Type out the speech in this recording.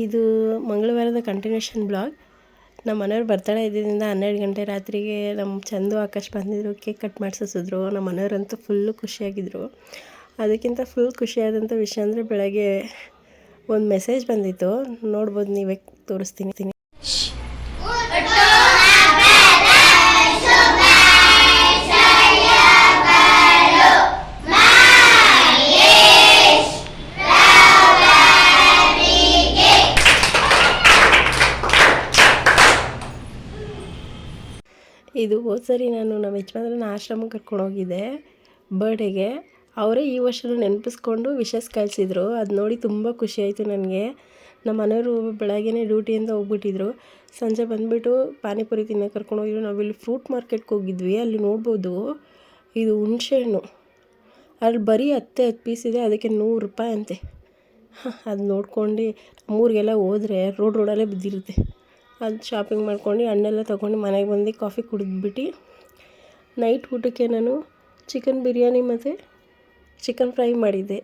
ಇದು ಮಂಗಳವಾರದ continuation blog. ನಮ್ಮ ಮನೆಯವ್ರು ಬರ್ತಡೇ ಇದ್ದಿದ್ದರಿಂದ 12 ಗಂಟೆ ರಾತ್ರಿಗೆ ನಮ್ಮ ಚಂದು ಆಕಾಶ್ ಬಂದಿದ್ದರು, ಕೇಕ್ ಕಟ್ ಮಾಡಿಸಿದ್ರು. ನಮ್ಮ ಮನೆಯವರಂತೂ ಫುಲ್ಲು ಖುಷಿಯಾಗಿದ್ದರು. ಅದಕ್ಕಿಂತ ಫುಲ್ ಖುಷಿಯಾದಂಥ ವಿಷಯ ಅಂದರೆ ಬೆಳಗ್ಗೆ ಒಂದು ಮೆಸೇಜ್ ಬಂದಿತ್ತು, ನೋಡ್ಬೋದು, ನೀವೇ ತೋರಿಸ್ತೀನಿ. ಇದು ಹೋದ ಸರಿ ನಮ್ಮ ಯಜಮಾನ್ರನ್ನ ಆಶ್ರಮಕ್ಕೆ ಕರ್ಕೊಂಡು ಹೋಗಿದ್ದೆ ಬರ್ಡೇಗೆ. ಅವರೇ ಈ ವರ್ಷನೂ ನೆನಪಿಸ್ಕೊಂಡು ವಿಶಸ್ ಕಳಿಸಿದ್ರು. ಅದು ನೋಡಿ ತುಂಬ ಖುಷಿಯಾಯಿತು ನನಗೆ. ನಮ್ಮ ಮನೆಯವರು ಬೆಳಗ್ಗೆನೇ ಡ್ಯೂಟಿಯಿಂದ ಹೋಗ್ಬಿಟ್ಟಿದ್ರು. ಸಂಜೆ ಬಂದುಬಿಟ್ಟು ಪಾನಿಪುರಿ ತಿನ್ನೋಕೆ ಕರ್ಕೊಂಡು ಹೋಗಿದ್ರು. ನಾವಿಲ್ಲಿ ಫ್ರೂಟ್ ಮಾರ್ಕೆಟ್ಗೆ ಹೋಗಿದ್ವಿ. ಅಲ್ಲಿ ನೋಡ್ಬೋದು, ಇದು ಹುಣಸೆಹಣ್ಣು ಅಲ್ಲಿ ಬರೀ 10 ಪೀಸ್ ಇದೆ, ಅದಕ್ಕೆ 100 ರೂಪಾಯಿ ಅಂತೆ. ಅದು ನೋಡ್ಕೊಂಡು ಮೂರಿಗೆಲ್ಲ ಹೋದರೆ ರೋಡಲ್ಲೇ ಬಿದ್ದಿರುತ್ತೆ. ಅದು ಶಾಪಿಂಗ್ ಮಾಡ್ಕೊಂಡು ಹಣ್ಣೆಲ್ಲ ತೊಗೊಂಡು ಮನೆಗೆ ಬಂದು ಕಾಫಿ ಕುಡಿದ್ಬಿಟ್ಟು ನೈಟ್ ಊಟಕ್ಕೆ ನಾನು ಚಿಕನ್ ಬಿರಿಯಾನಿ ಮತ್ತು ಚಿಕನ್ ಫ್ರೈ ಮಾಡಿದ್ದೆ.